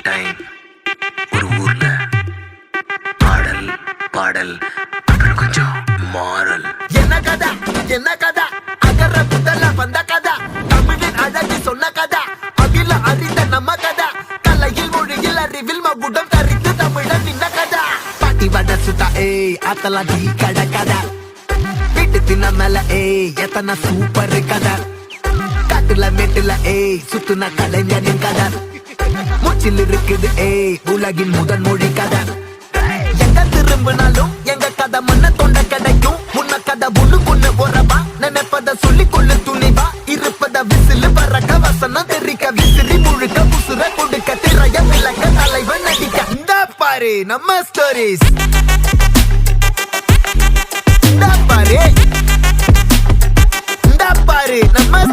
Time ஒரு ஊர்ல பாடல் பாடல் அப்புறம் கொஞ்சம் மாறல். என்ன கதா அகர புதல வந்த கதா, தமிழின் அழகி சொன்ன கதா, அகில அறிந்த நம்ம கதா, கலையில் மொழியில் அறிவில் மகுடம் தரித்து தமிழன் நின்ன கதா. பாட்டி வட சுட்டா அத்தலாம் டீ கட கதா, வீட்டு தின்ன மேல எத்தனை சூப்பர் கதா, காட்டுல மேட்டுல சுத்துன கலைஞனின் கதா, மூச்சில் இருக்குது உலகின் முதல் மொழி கதா. எங்க திரும்பினாலும் எங்க கதை மண்ண தொண்ட கிடைக்கும், முன்ன கதை ஒண்ணு போறவா, நினைப்பத சொல்லி கொள்ளு துணிவா, இருப்பத விசிலு பறக்க வசனம் தெரிக்க, விசிறி முழுக்க புசுர கொடுக்க, திரைய விளக்க, தலைவன் நடிக்க. இந்த பாரு நம்ம ஸ்டோரிஸ், இந்த பாரு நம்ம